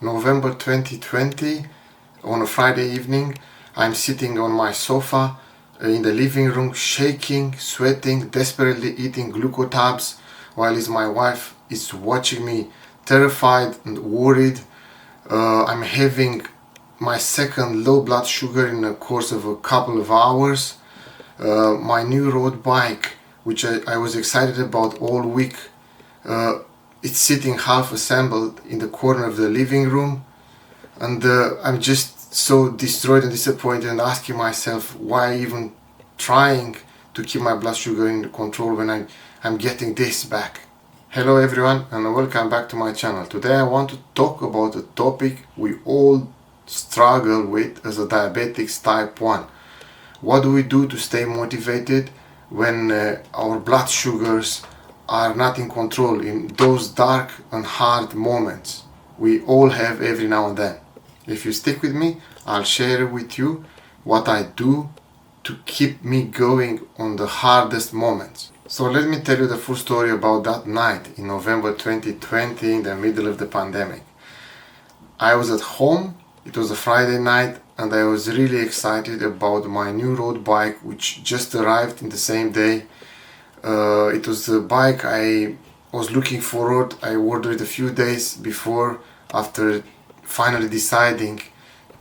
November 2020, on a Friday evening. I'm sitting on my sofa in the living room, shaking, sweating, desperately eating glucotabs, while my wife is watching me, terrified and worried. I'm having my second low blood sugar in the course of a couple of hours. My new road bike, which I was excited about all week, it's sitting half assembled in the corner of the living room, and I'm just so destroyed and disappointed and asking myself why even trying to keep my blood sugar in control when I'm getting this back. Hello everyone, and welcome back to my channel. Today I want to talk about a topic we all struggle with as a diabetics type 1. What do we do to stay motivated when our blood sugars are not in control in those dark and hard moments we all have every now and then? If you stick with me, I'll share with you what I do to keep me going on the hardest moments. So let me tell you the full story about that night in November 2020, in the middle of the pandemic. I was at home, it was a Friday night, and I was really excited about my new road bike, which just arrived in the same day. It was the bike I was looking forward. I ordered a few days before, after finally deciding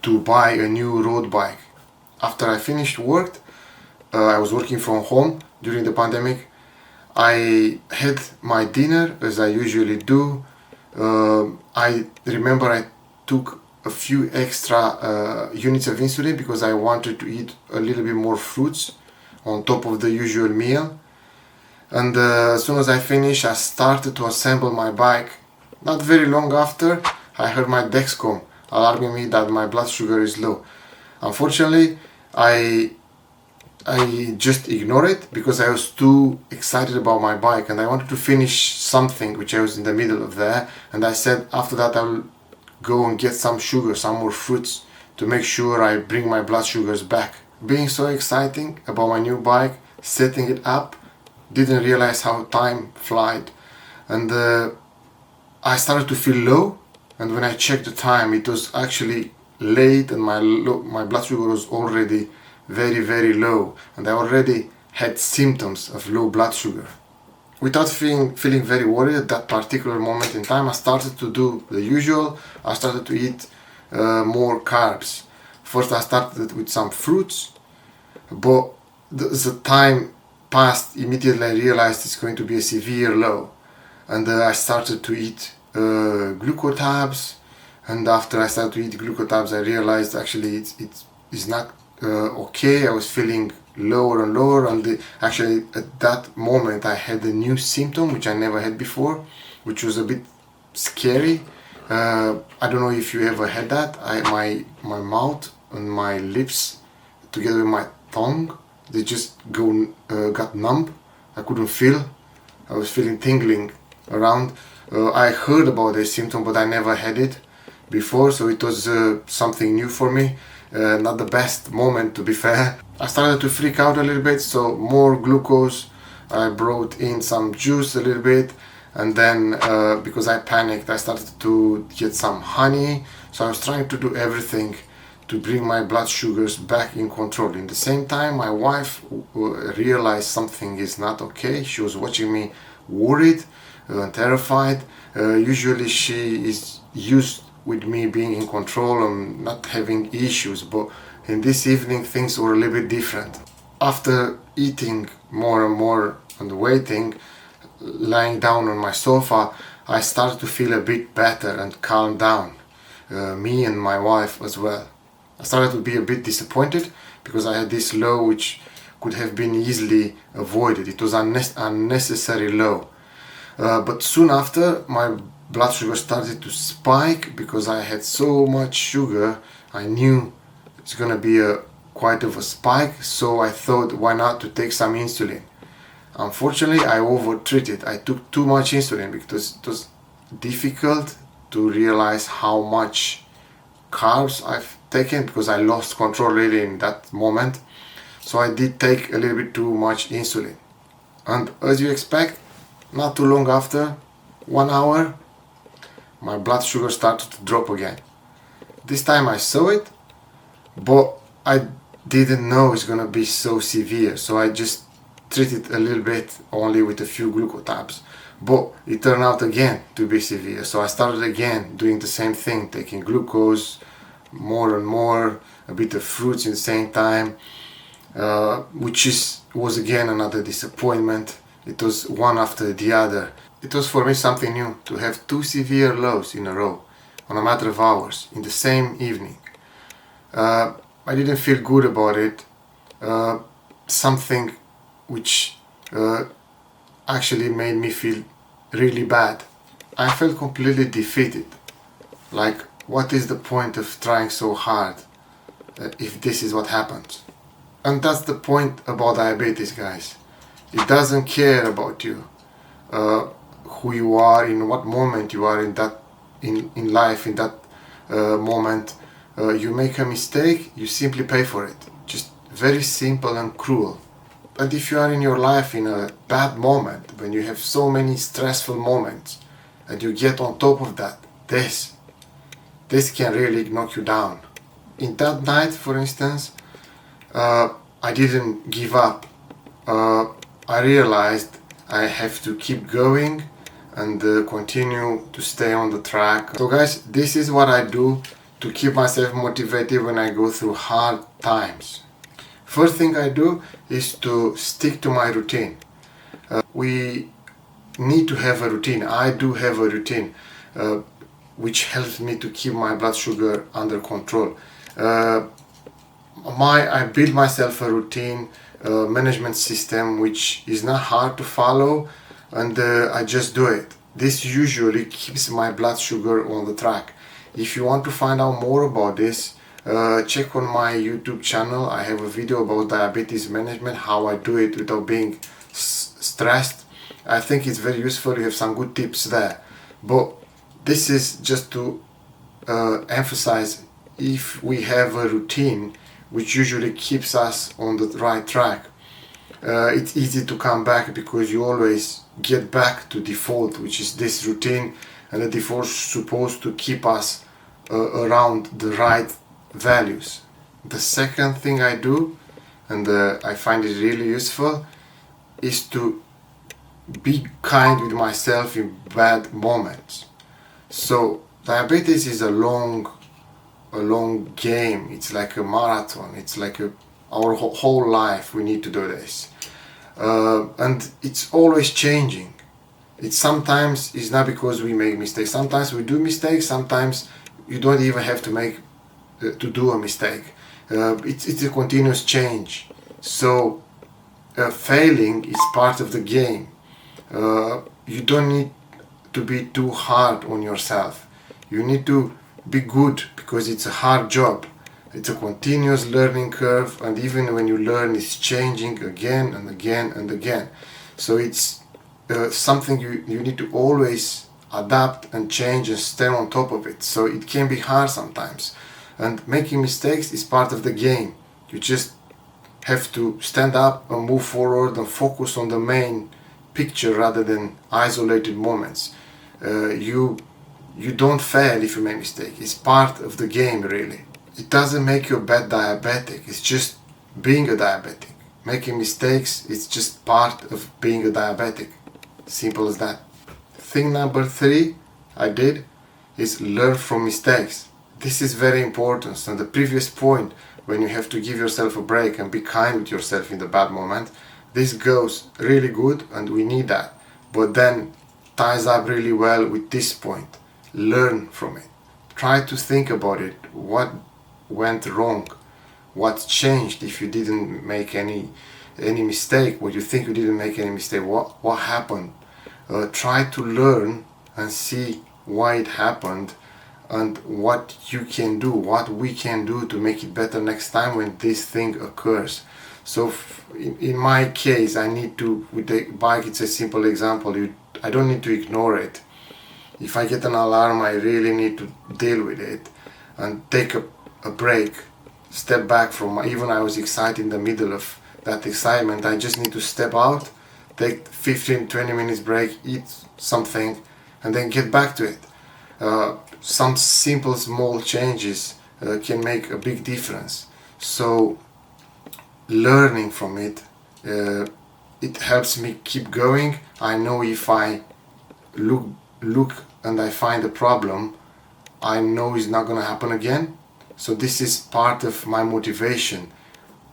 to buy a new road bike. After I finished work, I was working from home during the pandemic. I had my dinner as I usually do. I remember I took a few extra units of insulin because I wanted to eat a little bit more fruits on top of the usual meal. And as soon as I finished, I started to assemble my bike. Not very long after, I heard my Dexcom alarming me that my blood sugar is low. Unfortunately, I just ignored it because I was too excited about my bike and I wanted to finish something which I was in the middle of there, and I said after that I will go and get some sugar, some more fruits, to make sure I bring my blood sugars back. Being so exciting about my new bike, setting it up, didn't realize how time flied, and I started to feel low, and when I checked the time it was actually late and my blood sugar was already very low, and I already had symptoms of low blood sugar. Without feeling very worried at that particular moment in time, I started to do the usual. I started to eat more carbs. First I started with some fruits, but the time passed. Immediately I realized it's going to be a severe low, and I started to eat glucotabs, and after I started to eat glucotabs I realized actually it's not okay. I was feeling lower and lower, and actually at that moment I had a new symptom which I never had before, which was a bit scary. I don't know if you ever had that. My mouth and my lips together with my tongue, they just got numb. I couldn't feel. I was feeling tingling around. I heard about this symptom, but I never had it before, so it was something new for me. Not the best moment, to be fair. I started to freak out a little bit, so more glucose. I brought in some juice a little bit, and then because I panicked, I started to get some honey. So I was trying to do everything to bring my blood sugars back in control. In the same time, my wife realized something is not okay. She was watching me worried and terrified. Usually she is used with me being in control and not having issues, but in this evening things were a little bit different. After eating more and more and waiting, lying down on my sofa, I started to feel a bit better and calm down, me and my wife as well. I started to be a bit disappointed because I had this low which could have been easily avoided. It was unnecessary low, but soon after my blood sugar started to spike because I had so much sugar. I knew it's gonna be quite of a spike, so I thought why not to take some insulin. Unfortunately I over-treated. I took too much insulin because it was difficult to realize how much carbs I've taken because I lost control really in that moment. So I did take a little bit too much insulin, and as you expect, not too long after, 1 hour, my blood sugar started to drop again. This time I saw it, but I didn't know it's gonna be so severe, so I just treated a little bit, only with a few glucotabs. But it turned out again to be severe, so I started again doing the same thing, taking glucose more and more, a bit of fruits in the same time, which was again another disappointment. It was one after the other. It was for me something new to have 2 severe lows in a row on a matter of hours in the same evening. I didn't feel good about it. Something which actually made me feel really bad. I felt completely defeated. Like, what is the point of trying so hard if this is what happens? And that's the point about diabetes, guys. It doesn't care about you, who you are, in what moment you are in life, in that moment. You make a mistake, you simply pay for it. Just very simple and cruel. And if you are in your life in a bad moment, when you have so many stressful moments, and you get on top of that, this can really knock you down. In that night, for instance, I didn't give up. I realized I have to keep going and continue to stay on the track. So guys, this is what I do to keep myself motivated when I go through hard times. First thing I do is to stick to my routine. We need to have a routine. I do have a routine which helps me to keep my blood sugar under control. I build myself a routine management system which is not hard to follow, and I just do it. This usually keeps my blood sugar on the track. If you want to find out more about this, check on my YouTube channel. I have a video about diabetes management, how I do it without being stressed. I think it's very useful. You have some good tips there. But this is just to emphasize, if we have a routine which usually keeps us on the right track, it's easy to come back, because you always get back to default, which is this routine, and the default is supposed to keep us around the right values. The second thing I do, and I find it really useful, is to be kind with myself in bad moments. So diabetes is a long game. It's like a marathon. It's like our whole life we need to do this, and it's always changing. Sometimes it's not because we make mistakes. Sometimes we do mistakes. Sometimes you don't even have to do a mistake. It's a continuous change. So failing is part of the game. You don't need to be too hard on yourself. You need to be good, because it's a hard job. It's a continuous learning curve, and even when you learn, it's changing again and again and again. So it's something you need to always adapt and change and stay on top of it. So it can be hard sometimes, and making mistakes is part of the game. You just have to stand up and move forward and focus on the main picture rather than isolated moments. You don't fail if you make mistake. It's part of the game, really. It doesn't make you a bad diabetic. It's just being a diabetic. Making mistakes, it's just part of being a diabetic. Simple as that. Thing number 3 I did is learn from mistakes. This is very important. So the previous point, when you have to give yourself a break and be kind with yourself in the bad moment, this goes really good, and we need that. But then ties up really well with this point. Learn from it. Try to think about it. What went wrong? What changed if you didn't make any mistake? What you think you didn't make any mistake? What happened? Try to learn and see why it happened, and what you can do, what we can do to make it better next time when this thing occurs. So in my case, I need to, with the bike, it's a simple example. I don't need to ignore it. If I get an alarm, I really need to deal with it and take a break, step back from, even I was excited in the middle of that excitement, I just need to step out, take 15-20 minutes break, eat something, and then get back to it. Some simple small changes can make a big difference. So learning from it, it helps me keep going. I know if I look and I find a problem, I know it's not gonna happen again. So this is part of my motivation.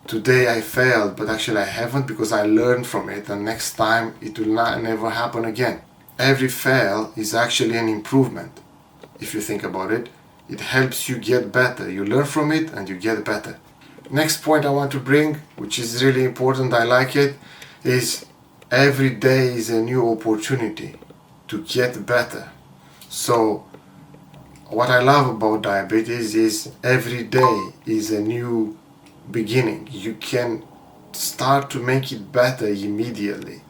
Today I failed, but actually I haven't, because I learned from it, and next time it will not never happen again. Every fail is actually an improvement. If you think about it, it helps you get better. You learn from it and you get better. Next point I want to bring, which is really important, I like it, is every day is a new opportunity to get better. So what I love about diabetes is every day is a new beginning. You can start to make it better immediately.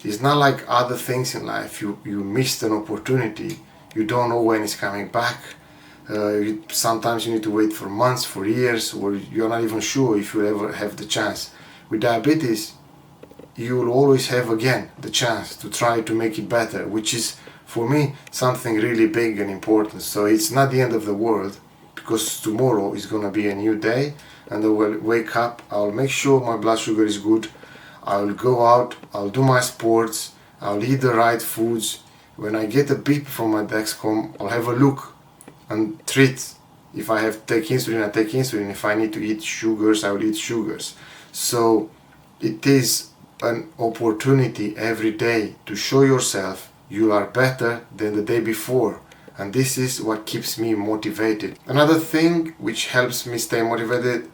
It's not like other things in life. You missed an opportunity, you don't know when it's coming back. Sometimes you need to wait for months, for years, or you're not even sure if you'll ever have the chance. With diabetes, you will always have again the chance to try to make it better, which is for me something really big and important. So it's not the end of the world, because tomorrow is gonna be a new day, and I will wake up, I'll make sure my blood sugar is good, I'll go out, I'll do my sports, I'll eat the right foods. When I get a beep from my Dexcom, I'll have a look and treat. If I have to take insulin, I take insulin. If I need to eat sugars, I will eat sugars. So it is an opportunity every day to show yourself you are better than the day before. And this is what keeps me motivated. Another thing which helps me stay motivated,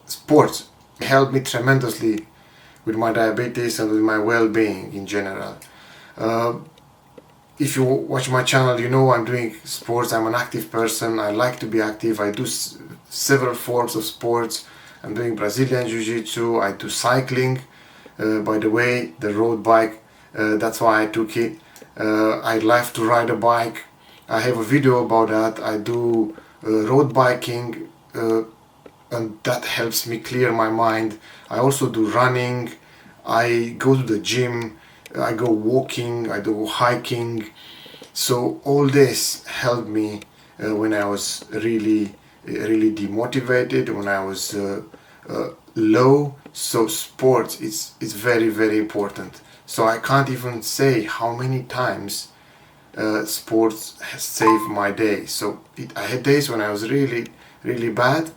sports help me tremendously with my diabetes and with my well-being in general. If you watch my channel, you know I'm doing sports. I'm an active person. I like to be active. I do several forms of sports. I'm doing Brazilian Jiu-Jitsu. I do cycling. By the way, the road bike, that's why I took it. I like to ride a bike. I have a video about that. I do road biking, and that helps me clear my mind. I also do running. I go to the gym. I go walking. I do hiking. So all this helped me when I was really demotivated, when I was low. So sports is very, very important. So I can't even say how many times sports has saved my day. So I had days when I was really bad,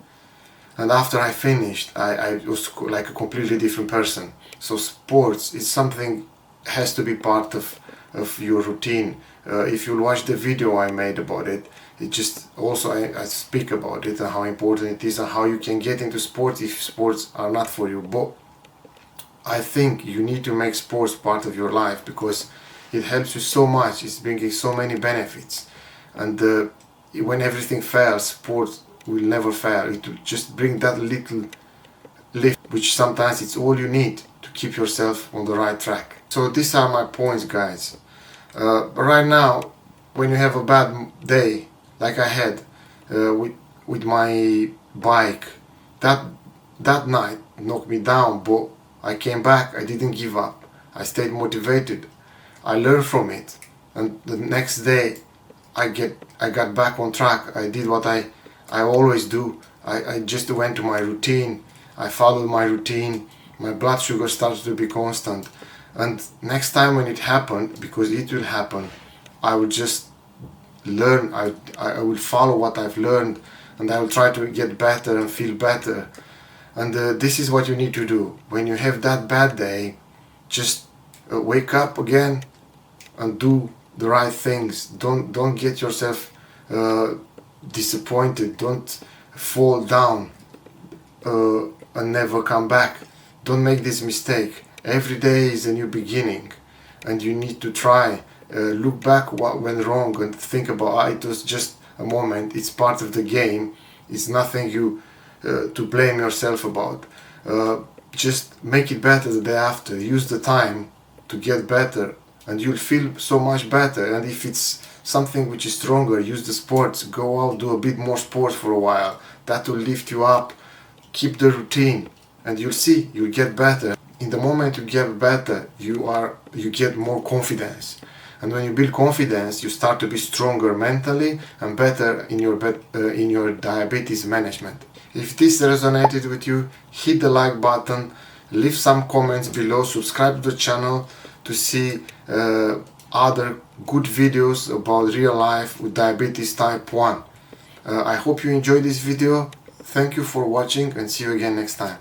and after I finished, I was like a completely different person. So sports is something, has to be part of your routine. If you watch the video I made about it, it just also I speak about it and how important it is and how you can get into sports if sports are not for you. But I think you need to make sports part of your life, because it helps you so much. It's bringing so many benefits, and when everything fails, sports will never fail. It will just bring that little lift, which sometimes it's all you need to keep yourself on the right track. So these are my points, guys. Right now, when you have a bad day like I had with my bike, that night knocked me down, but I came back. I didn't give up. I stayed motivated. I learned from it, and the next day I got back on track. I did what I always do. I just went to my routine. I followed my routine. My blood sugar started to be constant. And next time when it happened, because it will happen, I will just learn. I will follow what I've learned, and I will try to get better and feel better. And this is what you need to do. When you have that bad day, just wake up again and do the right things. Don't get yourself disappointed. Don't fall down and never come back. Don't make this mistake. Every day is a new beginning, and you need to try. Look back what went wrong and think about it was just a moment. It's part of the game. It's nothing you to blame yourself about. Just make it better the day after. Use the time to get better, and you'll feel so much better. And if it's something which is stronger, use the sports. Go out, do a bit more sports for a while. That will lift you up. Keep the routine, and you'll see you'll get better. In the moment you get better, you get more confidence, And when you build confidence, you start to be stronger mentally and better in your diabetes management. If this resonated with you, hit the like button, leave some comments below, subscribe to the channel to see other good videos about real life with diabetes type 1. I hope you enjoyed this video. Thank you for watching and see you again next time.